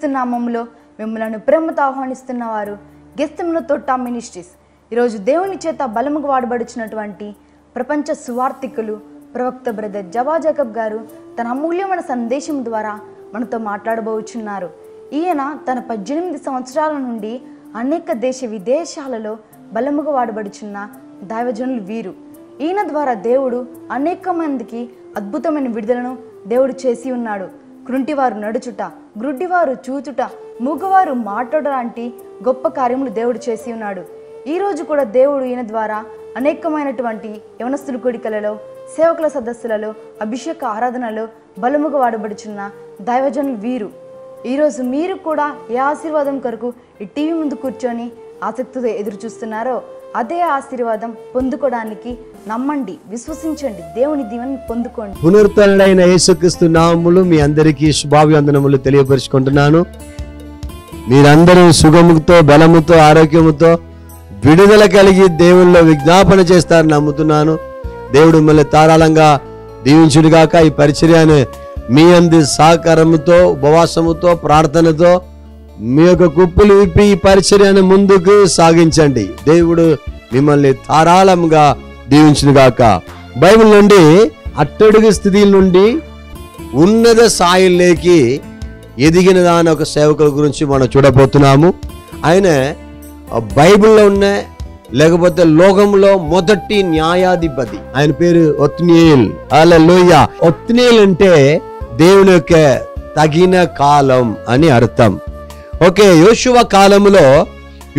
యేసుక్రీస్తు నామములో మిమ్మల్ని ప్రేమతో ఆహ్వానిస్తున్న వారు గెస్తెమలో తోట మినిస్ట్రీస్. ఈరోజు దేవుని చేత బలముగా వాడబడుచున్నటువంటి ప్రపంచ సువార్థికులు ప్రవక్త బ్రదర్ జవా జాకబ్ గారు తన అమూల్యమైన సందేశం ద్వారా మనతో మాట్లాడబోచున్నారు. ఈయన తన 18 సంవత్సరాల నుండి అనేక దేశ విదేశాలలో బలముగా వాడబడుచున్న దైవజనులు వీరు. ఈయన ద్వారా దేవుడు అనేక మందికి అద్భుతమైన విడుదలను దేవుడు చేసి ఉన్నాడు. కృంటివారు నడుచుట, గ్రుడ్డివారు చూచుట, మూగవారు మాట్లాడ లాంటి గొప్ప కార్యములు దేవుడు చేసి ఉన్నాడు. ఈరోజు కూడా దేవుడు ఈయన ద్వారా అనేకమైనటువంటి యవనస్తుల కూడికలలో, సేవకుల సదస్సులలో, అభిషేక ఆరాధనలో బలముగా వాడబడుచున్న దైవజనులు వీరు. ఈరోజు మీరు కూడా ఏ ఆశీర్వాదం కొరకు ఈ టీవీ ముందు కూర్చొని ఆసక్తితో ఎదురు చూస్తున్నారో అదే ఆశీర్వాదం పొందుకోవడానికి నమ్మండి, విశ్వసించండి, దేవుని దీవెనను పొందుకోండి. పునరుద్ధరణైన యేసుక్రీస్తు నామములు మీ అందరికీ శుభాభివందనములు తెలియపరుచుకుంటున్నాను. మీరందరూ సుఖముతో, బలముతో, ఆరోగ్యముతో విడుదల కలిగి దేవుల్లో విజ్ఞాపన చేస్తారని నమ్ముతున్నాను. దేవుడు మిమ్మల్ని ధారాళంగా దీవించుడుగాక. ఈ పరిచర్యను మీ అంది సహకారముతో, ఉపవాసముతో, ప్రార్థనతో మీ యొక్క కుప్పులు విప్పి ఈ పరిచర్యను ముందుకు సాగించండి. దేవుడు మిమ్మల్ని ధారాళంగా దీవించునుగాక. బైబిల్ నుండి అట్టడుగు స్థితి నుండి ఉన్నత స్థాయిలోకి ఎదిగిన దాని ఒక సేవకుల గురించి మనం చూడబోతున్నాము. ఆయన బైబిల్లో ఉన్న లేకపోతే లోకంలో మొదటి న్యాయాధిపతి. ఆయన పేరు ఒత్నియేల్. హల్లెలూయా. ఒత్నియేల్ అంటే దేవుని యొక్క తగిన కాలం అని అర్థం. ఓకే, యోషువ కాలంలో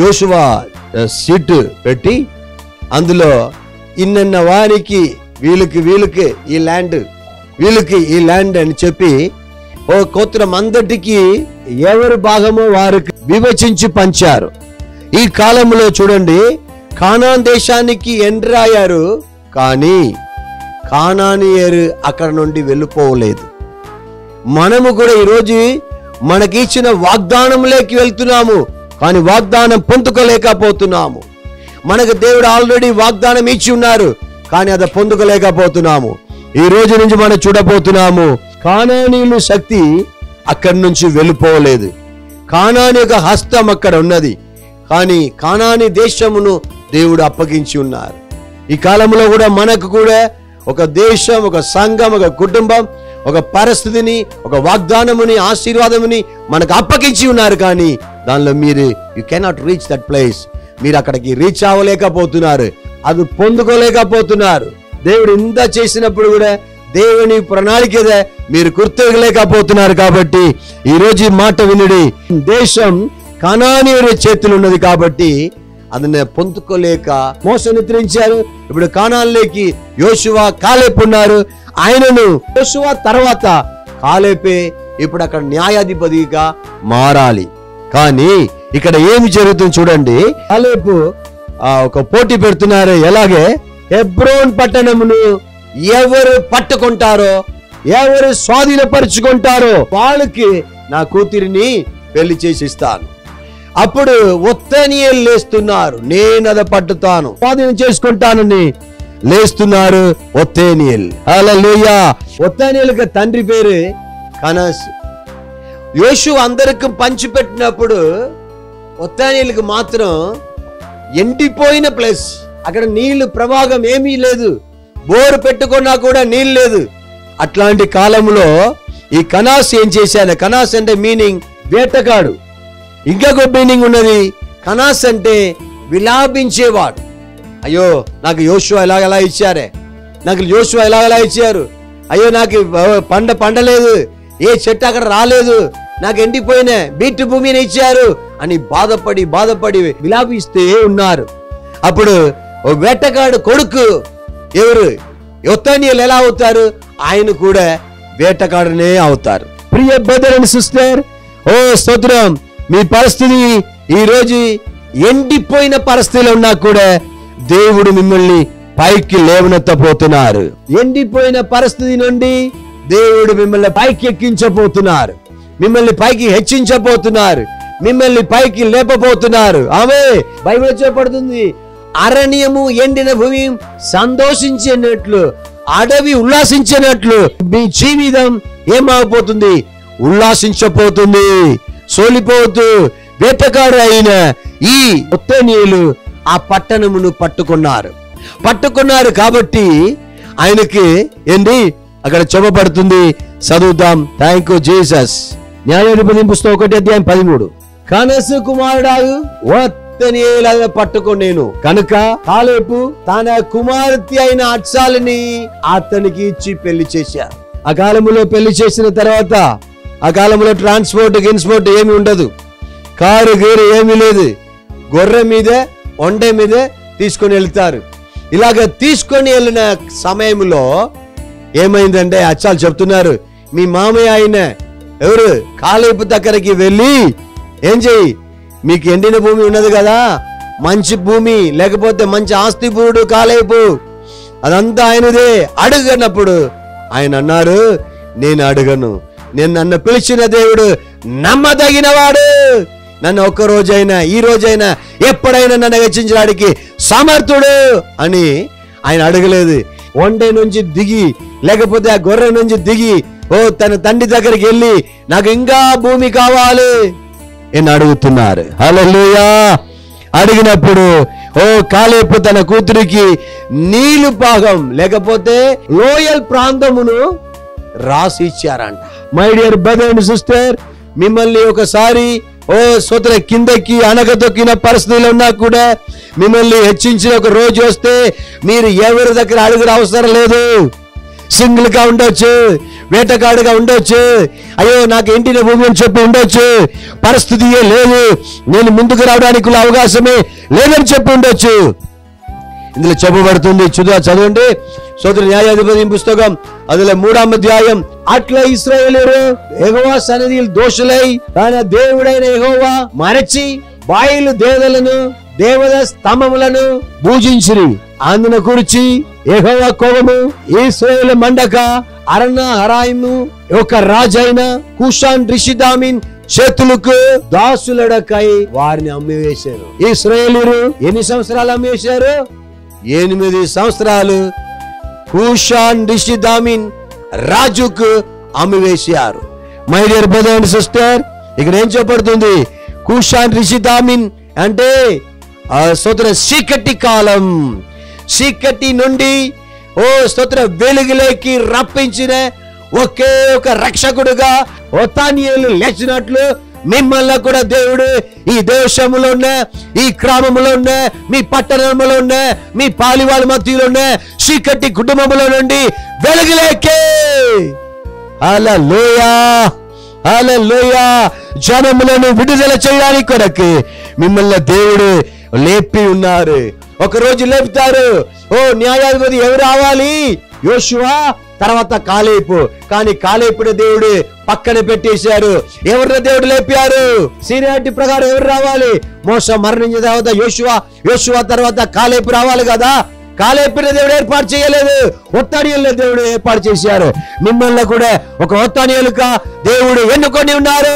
యోషువ సీటు పెట్టి అందులో ఇన్న వారికి వీళ్ళకి ఈ ల్యాండ్, వీళ్ళకి ఈ ల్యాండ్ అని చెప్పి ఓ గోత్రం అందటికి ఎవరి భాగమో వారికి విభజించి పంచారు. ఈ కాలంలో చూడండి, కానాన్ దేశానికి ఎంటర్ అయ్యారు, కానీ కానానీయులు అక్కడ నుండి వెళ్ళిపోలేదు. మనము కూడా ఈరోజు మనకి ఇచ్చిన వాగ్దానంలోకి వెళ్తున్నాము, కానీ వాగ్దానం పొందుకోలేకపోతున్నాము. మనకు దేవుడు ఆల్రెడీ వాగ్దానం ఇచ్చి ఉన్నారు, కానీ అది పొందుకోలేకపోతున్నాము. ఈ రోజు నుంచి మనం చూడబోతున్నాము, కానానీయుల శక్తి అక్కడి నుంచి వెళ్ళిపోలేదు. కానాని యొక్క హస్తం అక్కడ ఉన్నది, కానీ కానాని దేశమును దేవుడు అప్పగించి ఉన్నారు. ఈ కాలంలో కూడా మనకు కూడా ఒక దేశం, ఒక సంఘం, ఒక కుటుంబం, ఒక పరిస్థితిని, ఒక వాగ్దానముని, ఆశీర్వాదముని మనకు అప్పగించి ఉన్నారు, కానీ దానిలో మీరు you cannot reach that place. మీరు అక్కడికి రీచ్ అవ్వలేకపోతున్నారు, అది పొందుకోలేకపోతున్నారు. దేవుడు ఇంత చేసినప్పుడు కూడా దేవుని ప్రణాళిక మీరు గుర్తించలేకపోతున్నారు. కాబట్టి ఈరోజు ఈ మాట వినుడి. దేశం కానానీయుల చేతులు ఉన్నది కాబట్టి ಅದನ್ನ పొందుకోలేక మోస నిద్రించారు. ఇప్పుడు కానాన్లోకి యోషువ, కాలేబు ఉన్నారు. ఆయనను యోషువ తర్వాత కాలేబే ఇప్పుడు అక్కడ న్యాయాధిపతిగా మారాలి. కానీ ఇక్కడ ఏమి జరుగుతుంది చూడండి. కాలేబు ఒక పోటీ పెడుతున్నారు. ఎలాగే హెబ్రోన్ పట్టణమును ఎవరు పట్టుకుంటారో, ఎవరు స్వాధీనపరుచుకుంటారో వాళ్ళకి నా కూతురిని పెళ్లి చేసి ఇస్తాను. అప్పుడు ఒత్నియేలు లేస్తున్నారు, నేను అది పట్టుతాను, స్వాధీనం చేసుకుంటానని లేస్తున్నారు ఒత్నియేలు. హల్లెలూయా. ఒత్నియేలుకి తండ్రి పేరు కనాస్. యోషువ అందరికి పంచిపెట్టినప్పుడు ఒత్నియేలుకి మాత్రం ఎండిపోయిన ప్లేస్, అక్కడ నీళ్లు ప్రవాహం ఏమీ లేదు, బోరు పెట్టుకున్నా కూడా నీళ్ళు లేదు. అట్లాంటి కాలంలో ఈ కనాస్ ఏం చేశాడు? కనాస్ అంటే మీనింగ్ వేటగాడు. ఇంకొక మీనింగ్ ఉన్నది, కనాస్ అంటే విలాపించేవాడు. అయ్యో నాకు యోషువ ఎలా ఇచ్చారే, నాకు యోషువ ఎలా ఇచ్చారు, అయ్యో నాకు పండలేదు, ఏ చెట్టు అక్కడ రాలేదు, నాకు ఎండిపోయిన బీటు భూమిని ఇచ్చారు అని బాధపడి విలాపిస్తే ఉన్నారు. అప్పుడు ఓ వేటగాడు కొడుకు ఎవరు? ఒత్నియేలు ఎలా అవుతారు? ఆయన కూడా వేటగాడునే అవుతారు. ప్రియ బ్రదర్ అండ్ సిస్టర్, ఓ స్తోత్రం. మీ పరిస్థితి ఈ రోజు ఎండిపోయిన పరిస్థితిలో ఉన్నా కూడా దేవుడు మిమ్మల్ని పైకి లేవనెత్తబోతున్నారు. ఎండిపోయిన పరిస్థితి నుండి దేవుడు మిమ్మల్ని పైకి ఎక్కించబోతున్నారు, మిమ్మల్ని పైకి హెచ్చించబోతున్నారు, మిమ్మల్ని పైకి లేపబోతున్నారు. ఆమె బైబిల్ చెప్పబడుతుంది, అరణ్యము ఎండిన భూమి సంతోషించినట్లు, అడవి ఉల్లాసించినట్లు మీ జీవితం ఏమవబోతుంది? ఉల్లాసించబోతుంది. సోలిపోతూ వేటగాడు అయిన ఈ ఒత్తనీయులు ఆ పట్టణమును పట్టుకున్నారు కాబట్టి ఆయనకి ఏంటి అక్కడ చెప్పబడుతుంది, చదువుతాం. Thank you Jesus. న్యాయాధిపతి పుస్తకం 1:13. కనసు కుమారుడాగు ఒత్తనీయులను పట్టుకొనేను కనుక కాలేపు తన కుమార్తె అయిన అత్సాలని అతనికి ఇచ్చి పెళ్లి చేశారు. ఆ కాలంలో పెళ్లి చేసిన తర్వాత ఆ కాలంలో ట్రాన్స్పోర్ట్ ఏమి ఉండదు, కారు గీరు ఏమీ లేదు, గొర్రె మీదే ఒండె మీదే తీసుకొని వెళ్తారు. ఇలాగ తీసుకొని వెళ్ళిన సమయంలో ఏమైందంటే అచ్చాలు చెప్తున్నారు, మీ మామయ్య ఆయన ఎవరు కాలేపు దగ్గరికి వెళ్ళి ఏం చెయ్యి, మీకు ఎండిన భూమి ఉన్నది కదా, మంచి భూమి లేకపోతే మంచి ఆస్తి భూడు కాలేపు, అదంతా ఆయనదే, అడుగనప్పుడు ఆయన అన్నారు, నేను అడగను, నన్ను పిలిచిన దేవుడు నమ్మదగినవాడు, నన్ను ఒక్క రోజైనా ఈ రోజైనా ఎప్పుడైనా నన్ను హెచ్చించడానికి సమర్థుడు అని ఆయన అడగలేదు. ఒంటె నుంచి దిగి లేకపోతే ఆ గొర్రె నుంచి దిగి తన తండ్రి దగ్గరికి వెళ్ళి నాకు ఇంకా భూమి కావాలి అని అడుగుతున్నారు. హల్లెలూయా. అడిగినప్పుడు కాలేపు తన కూతురికి నీళ్లు భాగం లేకపోతే లోయల్ ప్రాంతమును రాసి ఇచ్చారంట. My dear brother and sister, మిమ్మల్ని ఒకసారి సోదర కిందకి అనగదొక్కిన పరిస్థితులు ఉన్నా కూడా మిమ్మల్ని హెచ్చించిన ఒక రోజు వస్తే మీరు ఎవరి దగ్గర అడుగుర అవసరం లేదు. సింగిల్ గా ఉండొచ్చు, వేటగాడుగా ఉండొచ్చు, అయ్యో నాకు ఇంటిని భూమి అని చెప్పి ఉండొచ్చు, పరిస్థితి లేదు, నేను ముందుకు రావడానికి అవకాశమే లేదని చెప్పి ఉండొచ్చు. ఇందులో చెప్పబడుతుంది, చదవండి సోదరు న్యాయాధిపతి పుస్తకం అందులో 3వ అధ్యాయం. అట్లా ఇశ్రాయేలీయులు యెహోవా సన్నిధిలో దోషులై తన దేవుడైన యెహోవా మరచి బాయిలు దేవతలను దేవత స్తంభములను పూజించిరి. అందును గురించి యెహోవా కోపము ఇశ్రాయేలు మండక అరణ్యహరాయిము ఒక రాజైన కుషాన్ రిషిదామిన్ చేతులకు దాసులడకై వారిని అమ్మివేశారు. ఇశ్రాయేలీయులు ఎన్ని సంవత్సరాలు అమ్మివేశారు? 8 సంవత్సరాలు కుషాన్ రిషిదామిన్ రాజుకు అమ్మివేశారు. My dear brother and sister, ఇక్కడ ఏం చెప్పబడుతుంది? కుషాన్ రిషిదామిన్ అంటే స్తోత్ర చీకటి కాలం, చీకటి నుండి స్తోత్ర వెలుగులోకి రప్పించిన ఒకే ఒక రక్షకుడుగా ఒత్తానియేలు లేచినట్లు మిమ్మల్ని కూడా దేవుడు ఈ దేశంలో ఉన్న ఈ గ్రామంలో ఉన్న మీ పట్టణంలో ఉన్న మీ పాలివాళ్ళ మధ్యలో ఉన్న చీకటి కుటుంబంలో నుండి వెలుగులేకే హల్లెలూయా హల్లెలూయా జనములను విడుదల చేయడానికి కొరకు మిమ్మల్ని దేవుడు లేపి ఉన్నారు. ఒక రోజు లేపుతారు. న్యాయాధిపతి ఎవరు రావాలి? యోషువా, తర్వాత కాలేపు. కానీ కాలేపుడు దేవుడు పక్కన పెట్టేశారు. ఎవరిని దేవుడు లేపారు? సీనియారిటీ ప్రకారం ఎవరు రావాలి? మోస మరణించిన తర్వాత యోషువా తర్వాత కాలేపు రావాలి కదా. కాలేపుని దేవుడు ఏర్పాటు చేయలేదు, ఒత్తానియేలుగా దేవుడు ఏర్పాటు చేశారు. మిమ్మల్ని కూడా ఒక ఒత్తానియేలుగా దేవుడు ఎన్నుకొని ఉన్నారు.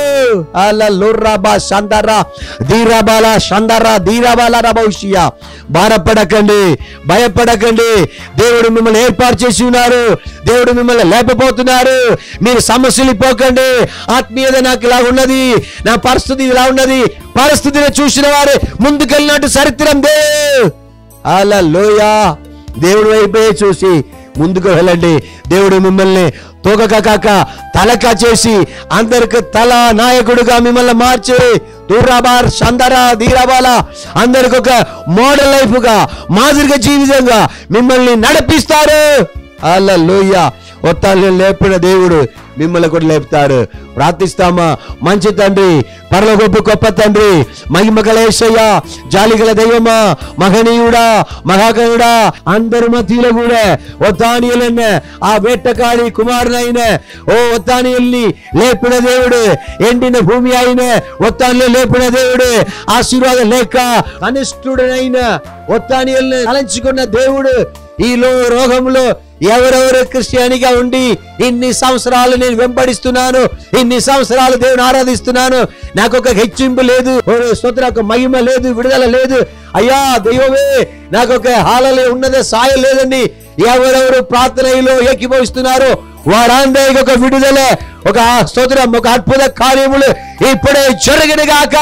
భారపడకండి, భయపడకండి. దేవుడు మిమ్మల్ని ఏర్పాటు చేసి ఉన్నారు. దేవుడు మిమ్మల్ని లేపబోతున్నారు. మీరు సమస్యలు పోకండి. ఆత్మీయత నాకు ఇలా ఉన్నది, నా పరిస్థితి ఇలా ఉన్నది, పరిస్థితిని చూసిన వారు ముందుకెళ్ళినట్టు చరిత్రం హల్లెలూయా. దేవుడు వైపే చూసి ముందుకు వెళ్ళండి. దేవుడు మిమ్మల్ని తోకక కాక తలక చేసి అందరికి తల నాయకుడుగా మిమ్మల్ని మార్చి దూరాబార్ సందరా దీరాబాల అందరికి ఒక మోడల్ లైఫ్ గా మాదిరిగా జీవితంగా మిమ్మల్ని నడిపిస్తారు. హల్లెలూయా. ఒత్తాన్ని లేపిన దేవుడు మిమ్మల్ని కూడా లేపుతారు. ప్రార్థిస్తామా? మంచి తండ్రి, పరలోకపు గొప్ప తండ్రి, మహిమగల యేసయ్య, జాలిగల దైవమా, మహనీయుడా, మహాగణుడా, అందరి మధ్యలో కూడా ఒత్తానియేలన్న ఆ వేటకాడి కుమారునైన ఒత్తానియేలుని లేపిన దేవుడు, ఎండిన భూమి అయిన ఒత్తానియేలు లేపిన దేవుడు, ఆశీర్వాదం లేక అనిష్టుడైన ఒత్తానియేలుని తలంచుకున్న దేవుడు, ఈ రోగంలో ఎవరెవరు క్రిస్టియానిగా ఉండి ఇన్ని సంవత్సరాలు నేను వెంబడిస్తున్నాను, ఇన్ని సంవత్సరాలు దేవుని ఆరాధిస్తున్నాను, నాకు ఒక హెచ్చింపు లేదు, ఒక మహిమ లేదు, విడుదల లేదు, అయ్యా దైవమే నాకు ఒక హాలలే ఉన్నదే సాయం లేదని ఎవరెవరు ప్రార్థనలో ఏకీభవిస్తున్నారు వారందరికి ఒక విడుదల, ఒక స్తోత్రం, ఒక అద్భుత కార్యములు ఇప్పుడే జరగనుగాక.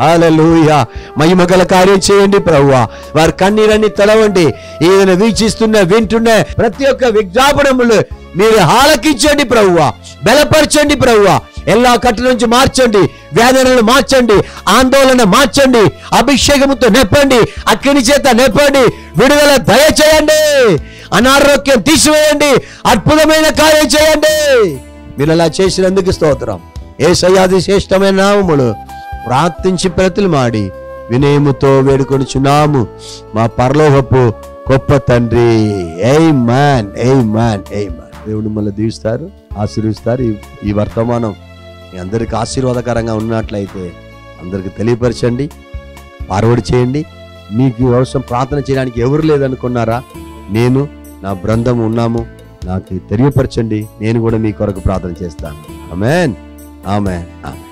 హల్లెలూయా. మహిమగల కార్యం చేయండి ప్రభువా. వారి కన్నీరన్ని తొలవండి. ఏదైనా వీక్షిస్తున్న వింటున్న ప్రతి ఒక్క విజ్ఞాపనములు మీరు ఆలకించండి ప్రభువా. బలపరచండి ప్రభువా. എല്ലാ కట్టు నుంచి మార్చండి, వేదనలు మార్చండి, ఆందోళన మార్చండి, అభిషేకముతో నెప్పండి, అగ్ని చేత నెప్పండి, విడుదల దయచేయండి, అనారోగ్యం తీసివేయండి, అద్భుతమైన కార్యం చేయండి. మీరు అలా చేసినందుకు స్తోత్రం. యేసయ్యాది శ్రేష్టమైన నామములు ప్రార్థించి ప్రతులు మాడి వినయముతో వేడుకొనుచున్నాము మా పరలోకపు గొప్ప తండ్రి. ఆమేన్, ఆమేన్, ఆమేన్. దేవుడు మళ్ళీ దీవిస్తారు, ఆశీర్వదిస్తారు. ఈ వర్తమానం మీ అందరికి ఆశీర్వాదకరంగా ఉన్నట్లయితే అందరికి తెలియపరచండి, ఫార్వర్డ్ చేయండి. మీకు అవసరం ప్రార్థన చేయడానికి ఎవరు లేదనుకున్నారా? నేను, నా బృందం ఉన్నాము. నాకు తెలియపరచండి, నేను కూడా మీ కొరకు ప్రార్థన చేస్తాను. ఆమేన్, ఆమేన్, ఆమేన్.